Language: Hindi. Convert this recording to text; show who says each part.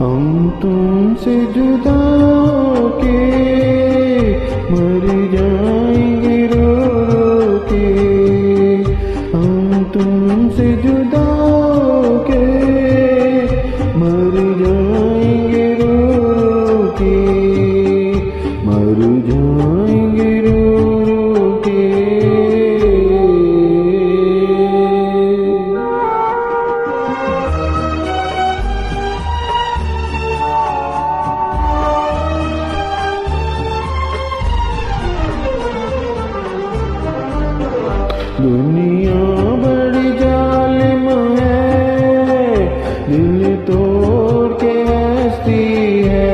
Speaker 1: हम तुमसे जुदा होके मर जाएंगे रो रो के। हम तुमसे जुदा होके मर जाएंगे रो रो के। मर जाएंगे रो रो के। दुनिया बड़ी जालिम है, दिल तोड़ के हंसती है।